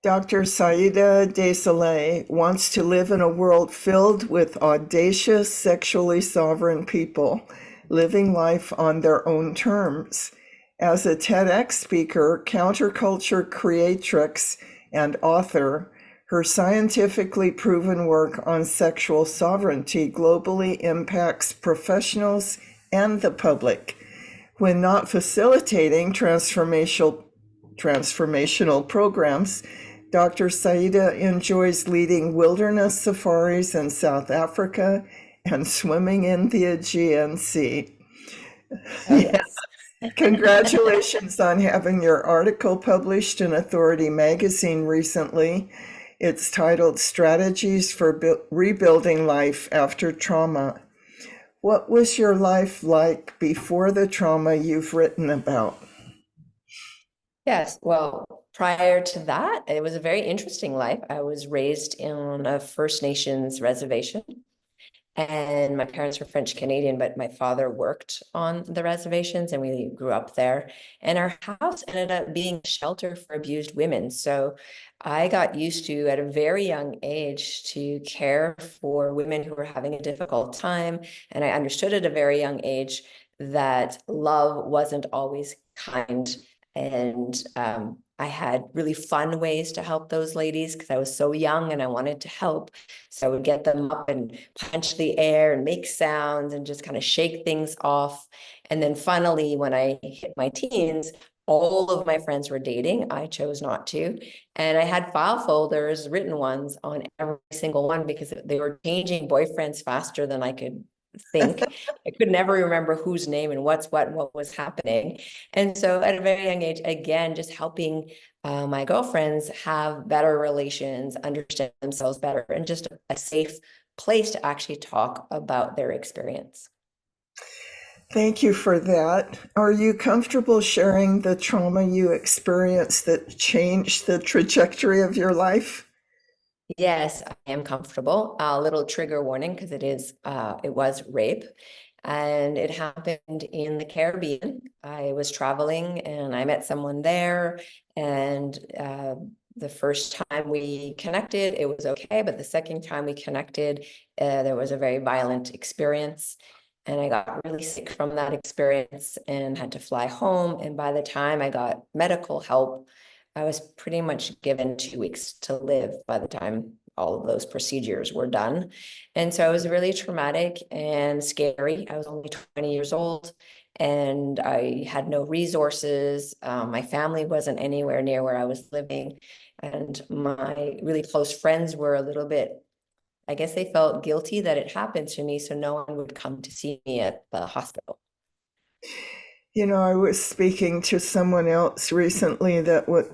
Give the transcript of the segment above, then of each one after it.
Dr. Saida Desolé wants to live in a world filled with audacious, sexually sovereign people living life on their own terms. As a TEDx speaker, counterculture creatrix, and author, her scientifically proven work on sexual sovereignty globally impacts professionals and the public. When not facilitating transformational programs, Dr. Saida enjoys leading wilderness safaris in South Africa and swimming in the Aegean Sea. Oh, Yeah. yes. Congratulations on having your article published in Authority magazine recently. It's titled Strategies for Rebuilding Life After Trauma. What was your life like before the trauma you've written about? Yes. Well, prior to that, it was a very interesting life. I was raised on a First Nations reservation, and my parents were French Canadian, but my father worked on the reservations and we grew up there. And our house ended up being a shelter for abused women. So I got used to, at a very young age, to care for women who were having a difficult time. And I understood at a very young age that love wasn't always kind. And I had really fun ways to help those ladies because I was so young and I wanted to help. So I would get them up and punch the air and make sounds and just kind of shake things off. And then finally, when I hit my teens, all of my friends were dating. I chose not to. And I had file folders, written ones on every single one because they were changing boyfriends faster than I could think. I could never remember whose name and what's what was happening. And so at a very young age, again, just helping my girlfriends have better relations, understand themselves better, and just a safe place to actually talk about their experience. Thank you for that. Are you comfortable sharing the trauma you experienced that changed the trajectory of your life? Yes, I am comfortable. A little trigger warning because it was rape, and it happened in the Caribbean. I was traveling and I met someone there, and the first time we connected, it was okay, but the second time we connected, there was a very violent experience. And I got really sick from that experience and had to fly home. And by the time I got medical help, I was pretty much given 2 weeks to live by the time all of those procedures were done. And so it was really traumatic and scary. I was only 20 years old and I had no resources. My family wasn't anywhere near where I was living. And my really close friends were a little bit, I guess they felt guilty that it happened to me. So no one would come to see me at the hospital. You know, I was speaking to someone else recently that was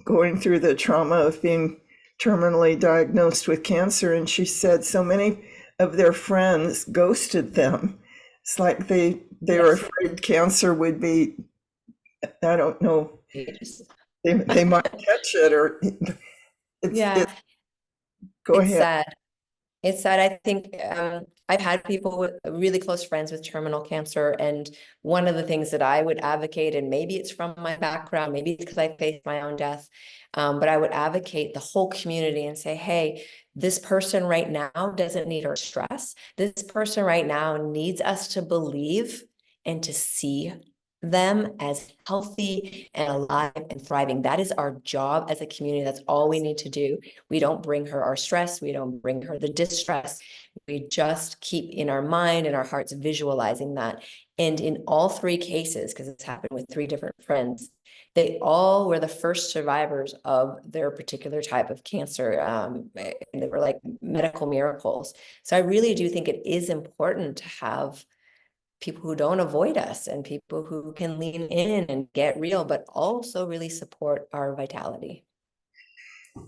going through the trauma of being terminally diagnosed with cancer, and she said so many of their friends ghosted them. It's like they were Yes. afraid cancer would be, I don't know, Ages. they might catch it or Yeah, it's go it's ahead. sad. It's sad. I think I've had people with really close friends with terminal cancer. And one of the things that I would advocate, and maybe it's from my background, maybe it's because I faced my own death, but I would advocate the whole community and say, hey, this person right now doesn't need our stress. This person right now needs us to believe and to see them as healthy and alive and thriving. That is our job as a community. That's all we need to do. We don't bring her our stress. We don't bring her the distress. We just keep in our mind and our hearts visualizing that. And in all three cases, because it's happened with three different friends, they all were the first survivors of their particular type of cancer. And they were like medical miracles. So I really do think it is important to have people who don't avoid us and people who can lean in and get real, but also really support our vitality.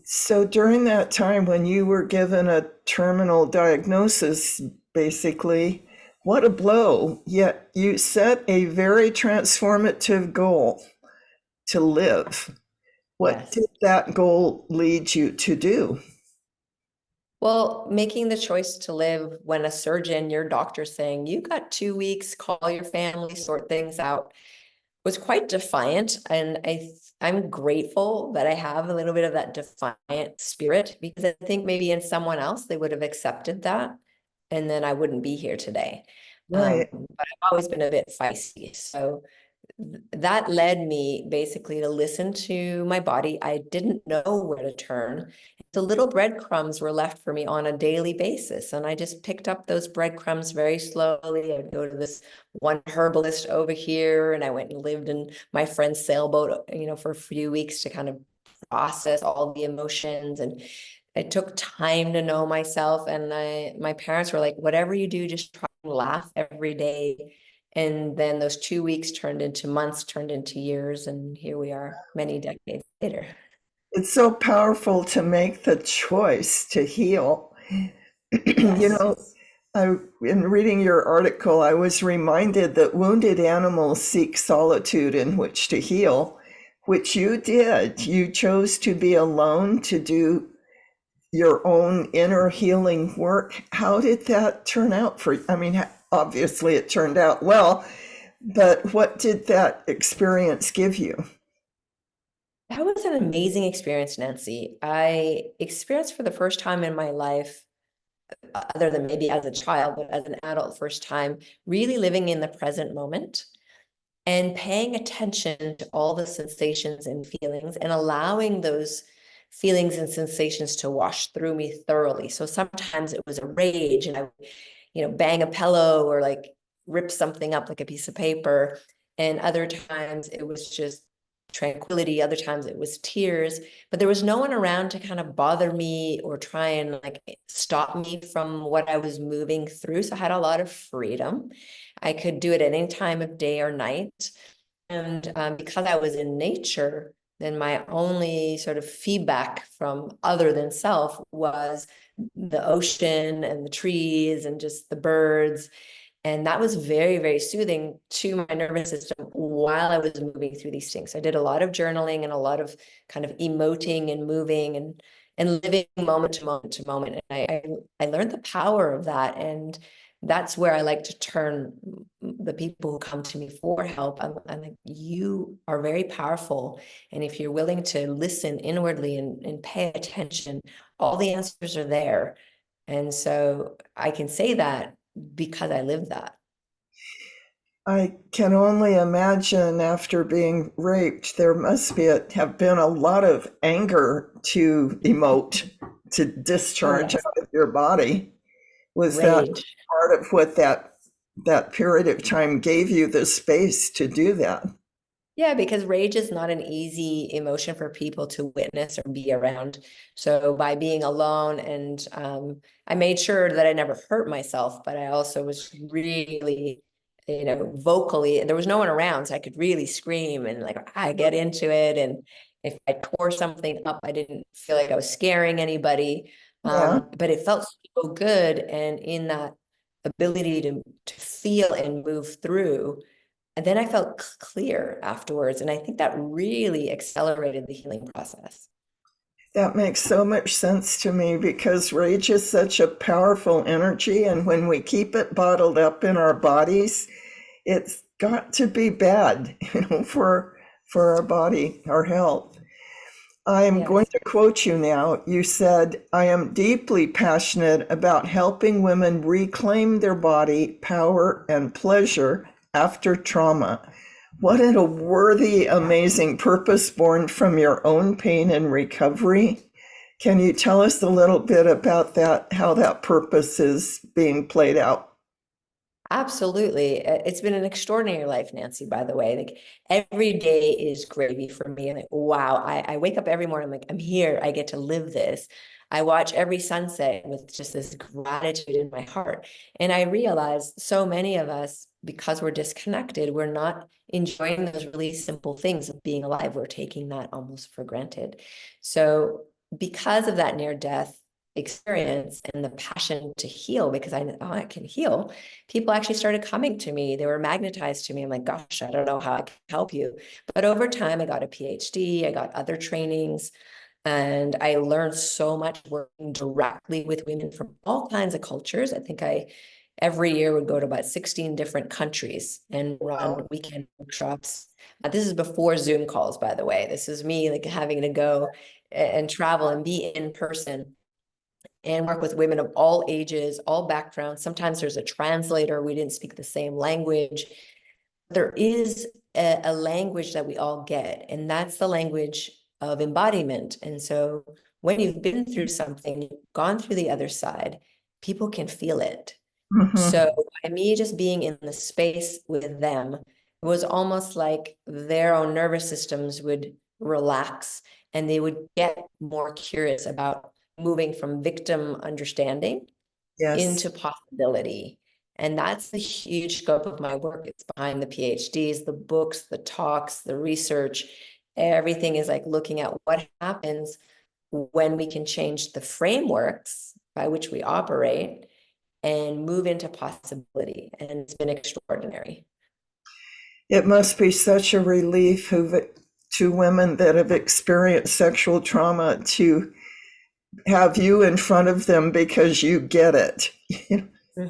So during that time when you were given a terminal diagnosis, basically, what a blow. Yet you set a very transformative goal to live. What Yes. did that goal lead you to do? Well, making the choice to live when a surgeon, your doctor saying, you got 2 weeks, call your family, sort things out. was quite defiant, and I'm grateful that I have a little bit of that defiant spirit, because I think maybe in someone else they would have accepted that, and then I wouldn't be here today. Right. But I've always been a bit feisty, so that led me basically to listen to my body. I didn't know where to turn. The little breadcrumbs were left for me on a daily basis, and I just picked up those breadcrumbs very slowly. I'd go to this one herbalist over here, and I went and lived in my friend's sailboat, for a few weeks to kind of process all the emotions. And it took time to know myself. And my parents were like, whatever you do, just try and laugh every day. And then those 2 weeks turned into months, turned into years, and here we are many decades later. It's so powerful to make the choice to heal. You Yes. know, in reading your article, I was reminded that wounded animals seek solitude in which to heal, which you did. You chose to be alone to do your own inner healing work. How did that turn out for you? I mean, obviously it turned out well, but what did that experience give you? That was an amazing experience, Nancy. I experienced for the first time in my life, other than maybe as a child, but as an adult, first time, really living in the present moment and paying attention to all the sensations and feelings and allowing those feelings and sensations to wash through me thoroughly. So sometimes it was a rage, and I would, bang a pillow or like rip something up like a piece of paper. And other times it was just tranquility. Other times it was tears, but there was no one around to kind of bother me or try and like stop me from what I was moving through. So I had a lot of freedom. I could do it at any time of day or night. And because I was in nature, then my only sort of feedback from other than self was the ocean and the trees and just the birds. And that was very, very soothing to my nervous system while I was moving through these things. I did a lot of journaling and a lot of kind of emoting and moving and living moment to moment to moment. And I learned the power of that. And that's where I like to turn the people who come to me for help. I'm like, you are very powerful. And if you're willing to listen inwardly and pay attention, all the answers are there. And so I can say that because I lived that. I can only imagine after being raped, there must have been a lot of anger to emote, to Oh, discharge yes. out of your body. Was that Rage. part of what that period of time gave you the space to do that? Yeah, because rage is not an easy emotion for people to witness or be around. So by being alone, and I made sure that I never hurt myself, but I also was really, vocally, there was no one around, so I could really scream and like I get into it. And if I tore something up, I didn't feel like I was scaring anybody. Yeah. But it felt so good, and in that ability to feel and move through. And then I felt clear afterwards. And I think that really accelerated the healing process. That makes so much sense to me because rage is such a powerful energy. And when we keep it bottled up in our bodies, it's got to be bad, for our body, our health. I'm going Yes. to quote you now. You said, I am deeply passionate about helping women reclaim their body, power, and pleasure after trauma. What a worthy, amazing purpose born from your own pain and recovery. Can you tell us a little bit about that, how that purpose is being played out? Absolutely. It's been an extraordinary life, Nancy, by the way. Like every day is gravy for me. And like, wow, I wake up every morning, I'm like, I'm here. I get to live this. I watch every sunset with just this gratitude in my heart. And I realize so many of us, because we're disconnected, we're not enjoying those really simple things of being alive. We're taking that almost for granted. So because of that near death experience and the passion to heal, because I know I can heal, people actually started coming to me. They were magnetized to me. I'm like, gosh, I don't know how I can help you. But over time, I got a PhD, I got other trainings, and I learned so much working directly with women from all kinds of cultures. I think I every year would go to about 16 different countries and run weekend workshops. This is before Zoom calls, by the way. This is me like having to go and travel and be in person and work with women of all ages, all backgrounds. Sometimes there's a translator. We didn't speak the same language. There is a language that we all get, and that's the language of embodiment. And so when you've been through something, you've gone through the other side, people can feel it. So by me just being in the space with them, it was almost like their own nervous systems would relax and they would get more curious about moving from victim understanding Yes. into possibility. And that's the huge scope of my work. It's behind the PhDs, the books, the talks, the research. Everything is like looking at what happens when we can change the frameworks by which we operate and move into possibility. And it's been extraordinary. It must be such a relief to women that have experienced sexual trauma to have you in front of them because you get it.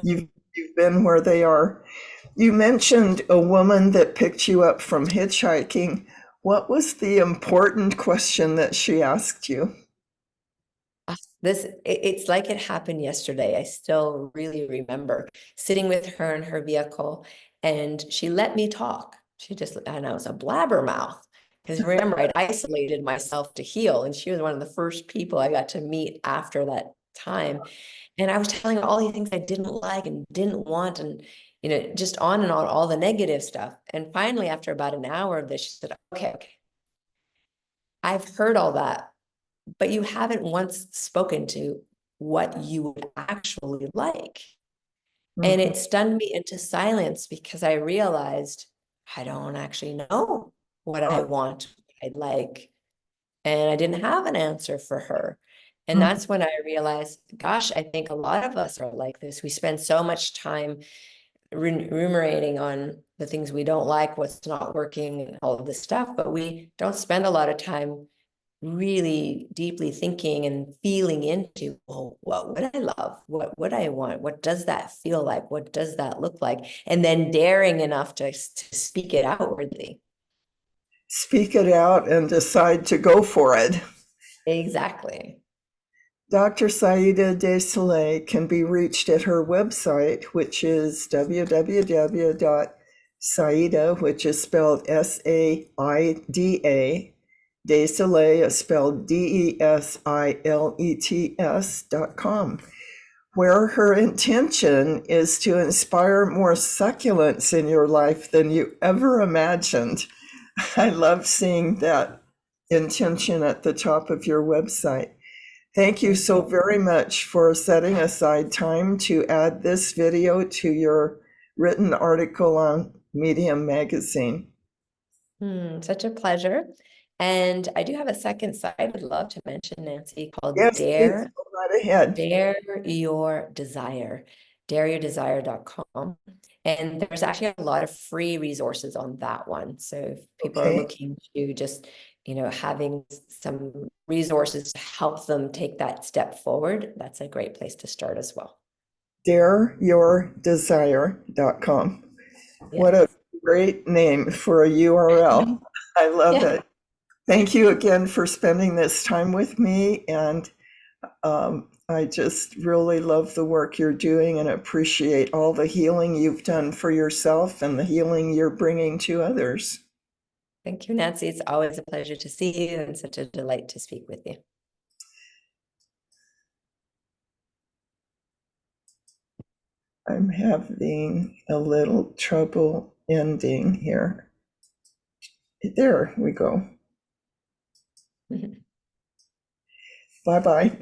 You've been where they are. You mentioned a woman that picked you up from hitchhiking. What was the important question that she asked you? It's like it happened yesterday. I still really remember sitting with her in her vehicle, and she let me talk. And I was a blabbermouth. Because remember, I'd isolated myself to heal, and she was one of the first people I got to meet after that time. And I was telling her all these things I didn't like and didn't want, and just on and on, all the negative stuff. And finally, after about an hour of this, she said, okay, I've heard all that, but you haven't once spoken to what you would actually like. And it stunned me into silence because I realized I don't actually know what I want, what I'd like. And I didn't have an answer for her. And that's when I realized, gosh, I think a lot of us are like this. We spend so much time ruminating on the things we don't like, what's not working, and all of this stuff, but we don't spend a lot of time really deeply thinking and feeling into, well, what would I love? What would I want? What does that feel like? What does that look like? And then daring enough to speak it outwardly. Speak it out and decide to go for it. Exactly. Dr. Saida De Soleil can be reached at her website, which is www.saida, which is spelled Saida, De Soleil is spelled DESILETS.com, where her intention is to inspire more succulence in your life than you ever imagined. I love seeing that intention at the top of your website. Thank you so very much for setting aside time to add this video to your written article on Medium Magazine. Such a pleasure. And I do have a second site I would love to mention, Nancy, called Yes, please, go right ahead. Dare Your Desire, dareyourdesire.com. And there's actually a lot of free resources on that one. So if people are looking to just, having some resources to help them take that step forward, that's a great place to start as well. Dareyourdesire.com. Yes. What a great name for a URL. I love it. Thank you again for spending this time with me. And I just really love the work you're doing and appreciate all the healing you've done for yourself and the healing you're bringing to others. Thank you, Nancy. It's always a pleasure to see you and such a delight to speak with you. I'm having a little trouble ending here. There we go. Bye-bye.